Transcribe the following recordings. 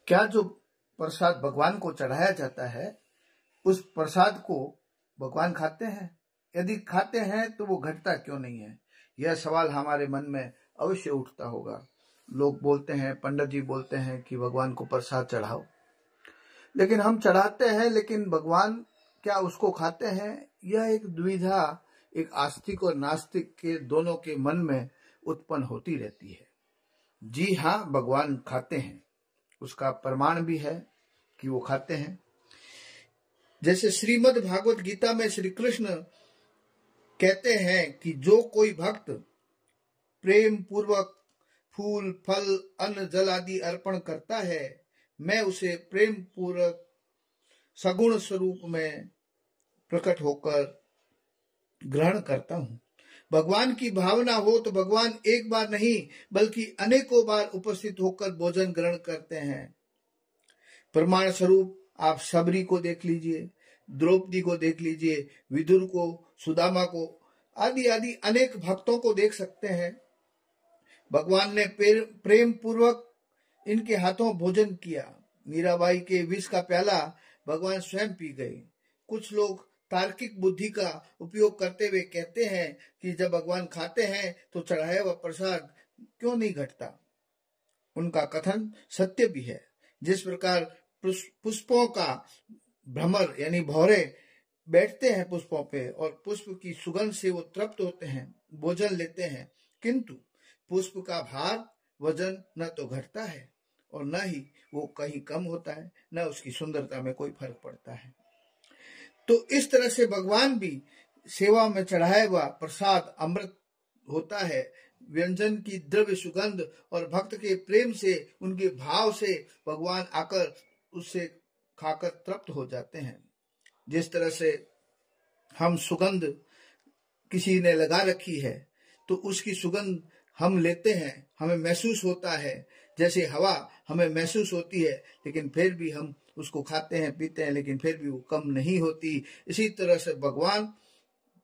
क्या जो प्रसाद भगवान को चढ़ाया जाता है उस प्रसाद को भगवान खाते हैं? यदि खाते हैं तो वो घटता क्यों नहीं है? यह सवाल हमारे मन में अवश्य उठता होगा। लोग बोलते हैं, पंडित जी बोलते हैं कि भगवान को प्रसाद चढ़ाओ, लेकिन हम चढ़ाते हैं, लेकिन भगवान क्या उसको खाते हैं? यह एक दुविधा एक आस्तिक और नास्तिक के दोनों के मन में उत्पन्न होती रहती है। जी हाँ, भगवान खाते हैं, उसका प्रमाण भी है कि वो खाते हैं। जैसे श्रीमद् भागवत गीता में श्री कृष्ण कहते हैं कि जो कोई भक्त प्रेम पूर्वक फूल फल अन्न जल आदि अर्पण करता है, मैं उसे प्रेम पूर्वक सगुण स्वरूप में प्रकट होकर ग्रहण करता हूं। भगवान की भावना हो तो भगवान एक बार नहीं बल्कि अनेकों बार उपस्थित होकर भोजन ग्रहण करते हैं। प्रमाण स्वरूप आप सबरी को देख लीजिए, द्रौपदी को देख लीजिए, विदुर को, सुदामा को, आदि आदि अनेक भक्तों को देख सकते हैं। भगवान ने प्रेम पूर्वक इनके हाथों भोजन किया। मीराबाई के विष का प्याला भगवान स्वयं पी गए। कुछ लोग तार्किक बुद्धि का उपयोग करते हुए कहते हैं कि जब भगवान खाते हैं तो चढ़ाया हुआ प्रसाद क्यों नहीं घटता। उनका कथन सत्य भी है। जिस प्रकार पुष्पों का भ्रमर यानी भौरे बैठते हैं पुष्पों पे और पुष्प की सुगंध से वो तृप्त होते हैं, भोजन लेते हैं, किंतु पुष्प का भार वजन न तो घटता है और न ही वो कहीं कम होता है, न उसकी सुंदरता में कोई फर्क पड़ता है। तो इस तरह से भगवान भी सेवा में चढ़ाया हुआ प्रसाद अमृत होता है। व्यंजन की द्रव्य सुगंध और भक्त के प्रेम से, उनके भाव से भगवान आकर उससे खाकर तृप्त हो जाते हैं। जिस तरह से हम सुगंध किसी ने लगा रखी है तो उसकी सुगंध हम लेते हैं, हमें महसूस होता है, जैसे हवा हमें महसूस होती है, लेकिन फिर भी हम उसको खाते हैं, पीते हैं, लेकिन फिर भी वो कम नहीं होती। इसी तरह से भगवान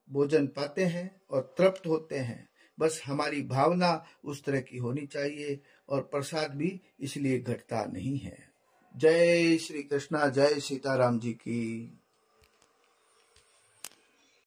भोजन पाते हैं और तृप्त होते हैं। बस हमारी भावना उस तरह की होनी चाहिए और प्रसाद भी इसलिए घटता नहीं है। जय श्री कृष्णा, जय सीताराम जी की।